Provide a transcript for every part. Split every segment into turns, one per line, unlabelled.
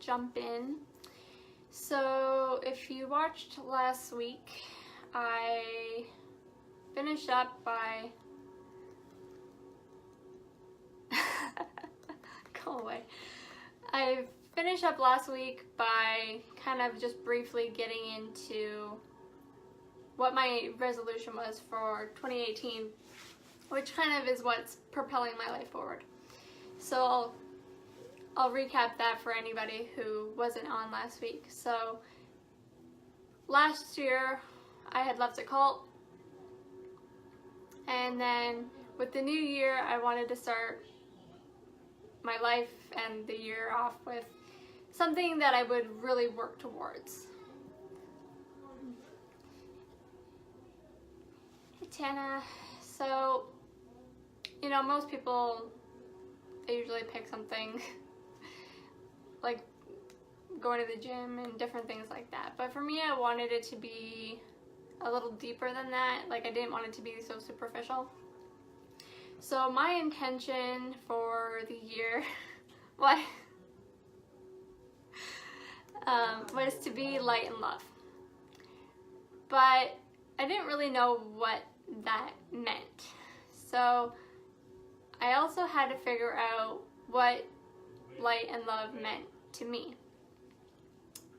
jump in. So if you watched last week, I finished up by go away. I finished up last week by kind of just briefly getting into what my resolution was for 2018, which kind of is what's propelling my life forward. So I'll recap that for anybody who wasn't on last week. So last year I had left a cult, and then with the new year I wanted to start my life and the year off with something that I would really work towards. Hey Tana. So, you know, most people, they usually pick something like going to the gym and different things like that. But for me, I wanted it to be a little deeper than that. Like, I didn't want it to be so superficial. So my intention for the year was to be light and love. But I didn't really know what that meant. So I also had to figure out what light and love meant to me,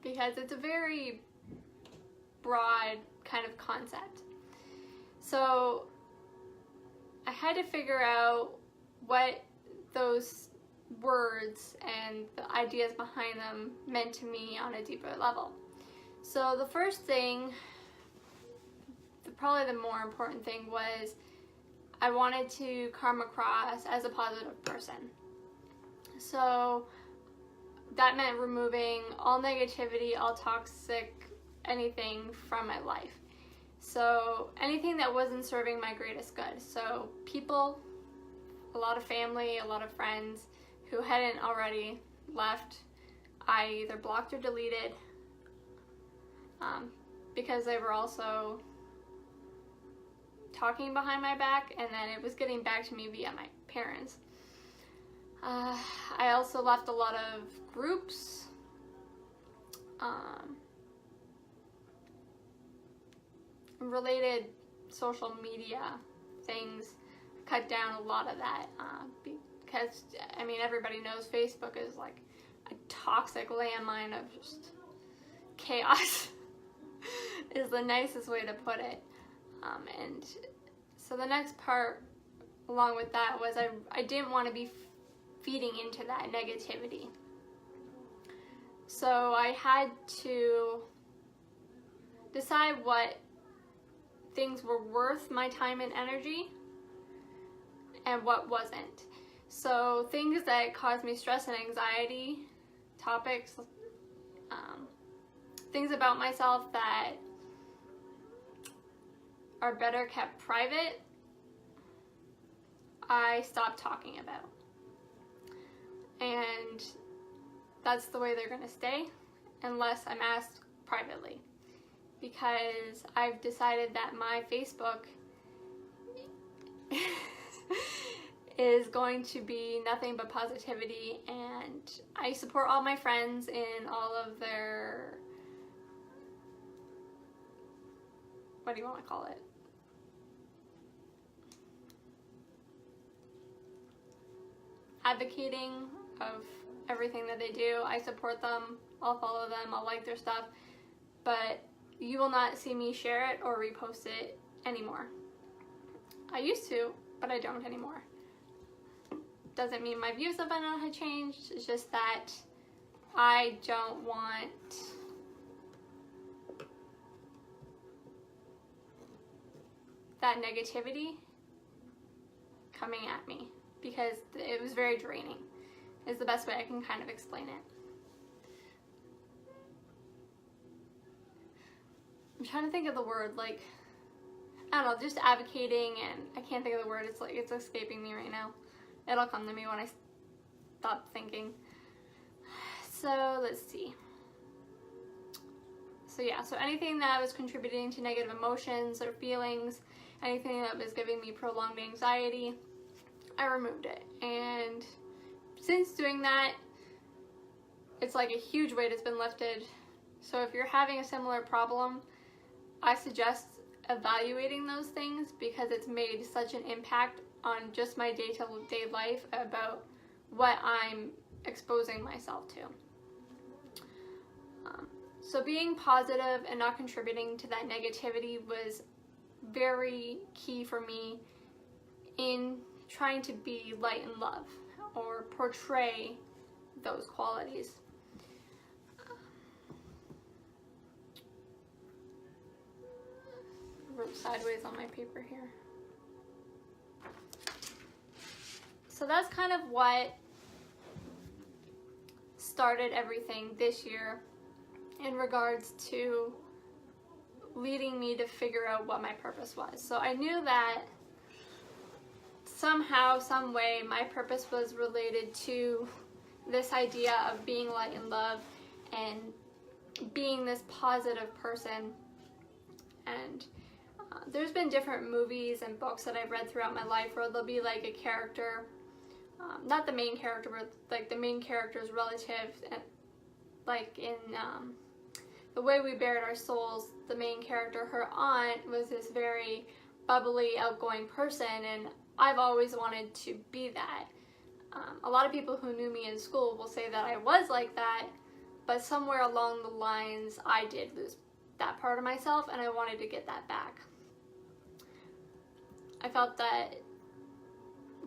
because it's a very broad kind of concept. So I had to figure out what those words and the ideas behind them meant to me on a deeper level. So the first thing, probably the more important thing, was I wanted to come across as a positive person. So that meant removing all negativity, all toxic, anything from my life. So anything that wasn't serving my greatest good. So people, a lot of family, a lot of friends who hadn't already left, I either blocked or deleted because they were also talking behind my back, and then it was getting back to me via my parents. I also left a lot of groups, related social media things, cut down a lot of that, because, I mean, everybody knows Facebook is like a toxic landmine of just chaos is the nicest way to put it. And so the next part along with that was I didn't want to be feeding into that negativity. So I had to decide what things were worth my time and energy and what wasn't. So things that caused me stress and anxiety, topics, things about myself that are better kept private, I stopped talking about. And that's the way they're gonna stay unless I'm asked privately, because I've decided that my Facebook is going to be nothing but positivity, and I support all my friends in all of their, what do you want to call it? Advocating of everything that they do. I support them, I'll follow them, I'll like their stuff, but you will not see me share it or repost it anymore. I used to, but I don't anymore. Doesn't mean my views of it have changed, it's just that I don't want that negativity coming at me, because it was very draining, is the best way I can kind of explain it. I'm trying to think of the word, like, I don't know, just advocating, and I can't think of the word, it's like, it's escaping me right now. It'll come to me when I stop thinking. So, let's see. So yeah, so anything that was contributing to negative emotions or feelings, anything that was giving me prolonged anxiety, I removed it. And since doing that, it's like a huge weight has been lifted. So if you're having a similar problem, I suggest evaluating those things, because it's made such an impact on just my day-to-day life about what I'm exposing myself to. So being positive and not contributing to that negativity was very key for me in trying to be light and love, or portray those qualities. I wrote sideways on my paper here. So that's kind of what started everything this year in regards to leading me to figure out what my purpose was. So I knew that somehow, some way, my purpose was related to this idea of being light and love and being this positive person. And there's been different movies and books that I've read throughout my life where there'll be like a character, not the main character, but like the main character's relative, and like in The Way We Buried Our Souls, the main character, her aunt, was this very bubbly, outgoing person, and I've always wanted to be that. A lot of people who knew me in school will say that I was like that, but somewhere along the lines I did lose that part of myself, and I wanted to get that back. I felt that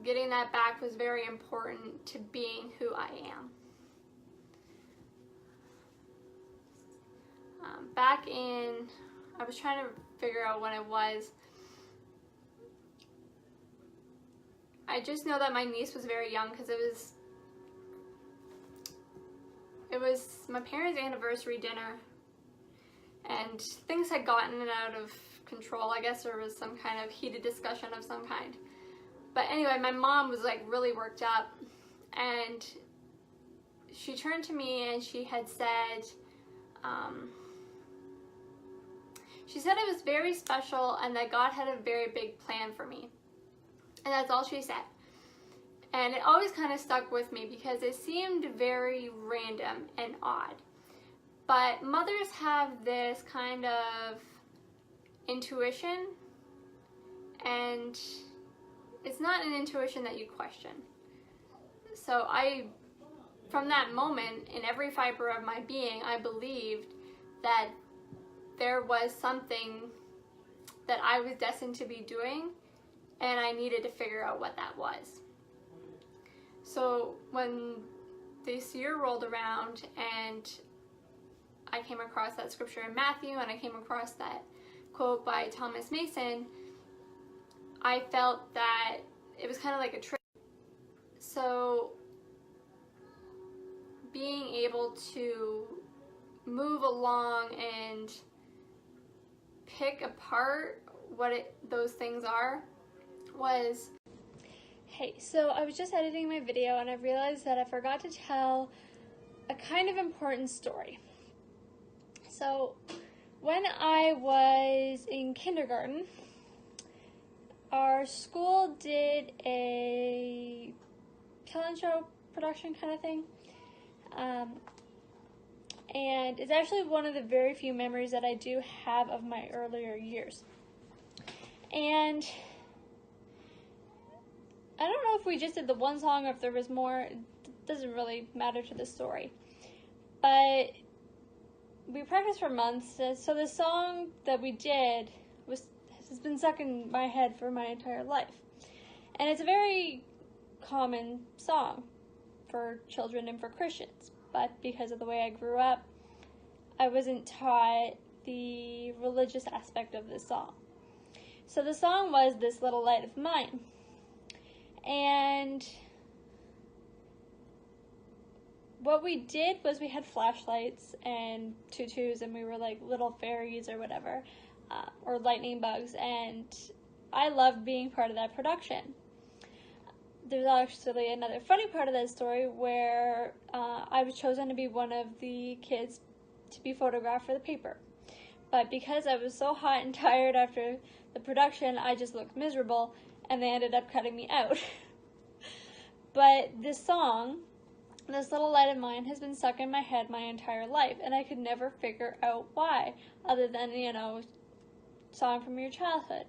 getting that back was very important to being who I am. Back in, I was trying to figure out when it was. I just know that my niece was very young because it was my parents' anniversary dinner, and things had gotten out of control. I guess there was some kind of heated discussion of some kind. But anyway, my mom was like really worked up, and she turned to me and she had said, she said it was very special and that God had a very big plan for me. And that's all she said. And it always kind of stuck with me because it seemed very random and odd. But mothers have this kind of intuition, and it's not an intuition that you question. So from that moment, in every fiber of my being, I believed that there was something that I was destined to be doing, and I needed to figure out what that was. So when this year rolled around and I came across that scripture in Matthew, and I came across that quote by Thomas Mason, I felt that it was kind of like a trick. So being able to move along and pick apart what those things are was... Hey, so I was just editing my video and I realized that I forgot to tell a kind of important story. So when I was in kindergarten, our school did a talent show production kind of thing. And it's actually one of the very few memories that I do have of my earlier years. And I don't know if we just did the one song or if there was more. It doesn't really matter to the story. But we practiced for months, so the song that we did has been stuck in my head for my entire life. And it's a very common song for children and for Christians. But because of the way I grew up, I wasn't taught the religious aspect of this song. So the song was This Little Light of Mine. And what we did was we had flashlights and tutus, and we were like little fairies or whatever, or lightning bugs, and I loved being part of that production. There's actually another funny part of that story where I was chosen to be one of the kids to be photographed for the paper. But because I was so hot and tired after the production, I just looked miserable, and they ended up cutting me out. But this song This little light of mine has been stuck in my head my entire life, and I could never figure out why, other than, song from your childhood.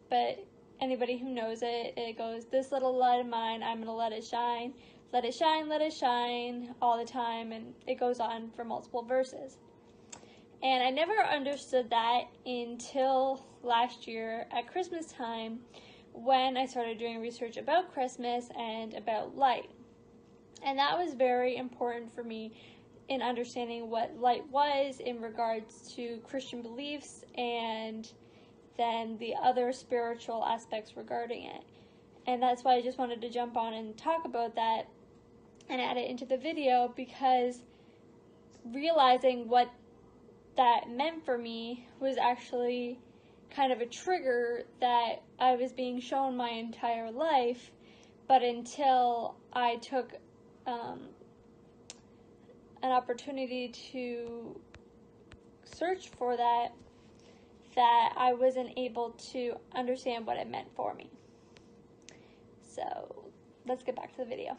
But anybody who knows it, it goes, this little light of mine, I'm gonna let it shine, let it shine, all the time, and it goes on for multiple verses. And I never understood that until last year at Christmas time, when I started doing research about Christmas and about light. And that was very important for me in understanding what light was in regards to Christian beliefs and then the other spiritual aspects regarding it. And that's why I just wanted to jump on and talk about that and add it into the video, because realizing what that meant for me was actually kind of a trigger that I was being shown my entire life, but until I took an opportunity to search for that I wasn't able to understand what it meant for me. So let's get back to the video.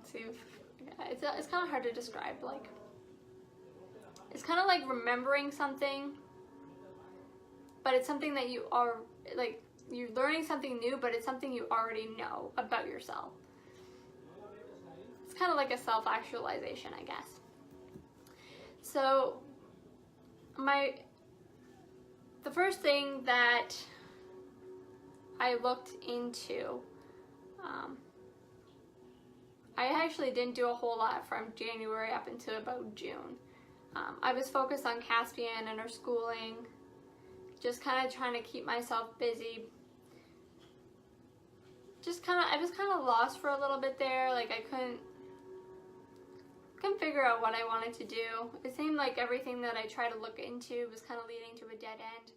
See, it's kind of hard to describe. Like, it's kind of like remembering something, but it's something that you are like. You're learning something new, but it's something you already know about yourself. It's kind of like a self-actualization, I guess. So, the first thing that I looked into, I actually didn't do a whole lot from January up until about June. I was focused on Caspian and her schooling, just kind of trying to keep myself busy. I was kind of lost for a little bit there. Like, I couldn't figure out what I wanted to do. It seemed like everything that I tried to look into was kind of leading to a dead end.